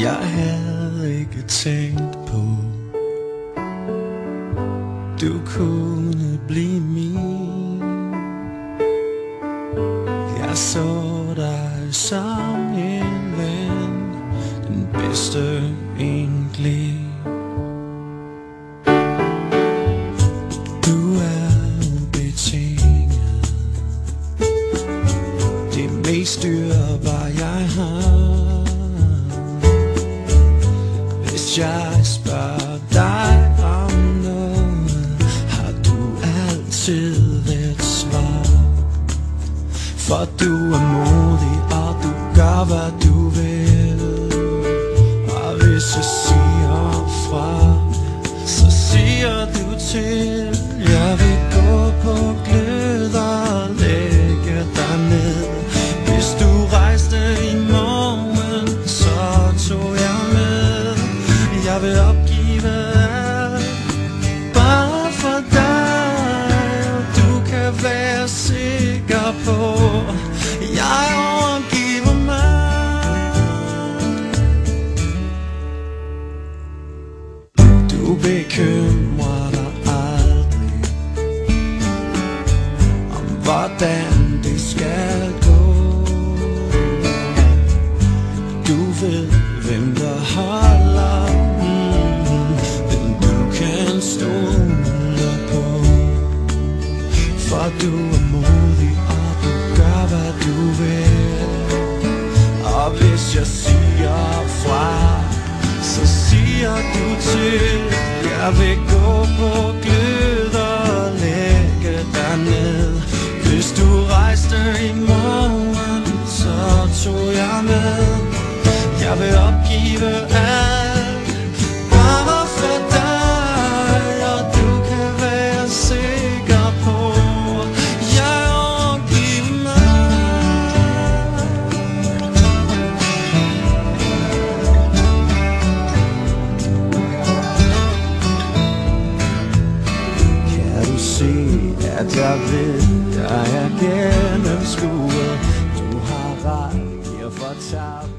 Jeg havde ikke tænkt på, du kunne blive min. Jeg så dig som en ven, den bedste egentlig. Du er ubetinget det mest dyrebare jeg har. Hvis jeg spørger dig om noget, har du altid et svar. For du er modig, og du gør hvad du vil. Og hvis jeg siger fra, så siger du til. Jeg vil gå på glød og lægge dig ned. Hvis du rejste i morgen, så tog jeg med. Jeg vil opgive alt, bare for dig. Og du kan være sikker på, jeg overgiver mig. Du bekymrer dig aldrig om hvordan det skal gå. Du ved hvem der holder, hvem du kan stole på. For du er modig, og du gør hvad du vil. Og hvis jeg siger fra, så siger du til. Jeg vil gå på glød og lægge dig ned. Hvis du rejste i morgen, så tog jeg med. Jeg vil opgive alt, bare for dig. Og du kan være sikker på, jeg overgiver mig. Kan du se, at jeg ved, jeg er gennemskuet. Du har ret, jeg fortabt.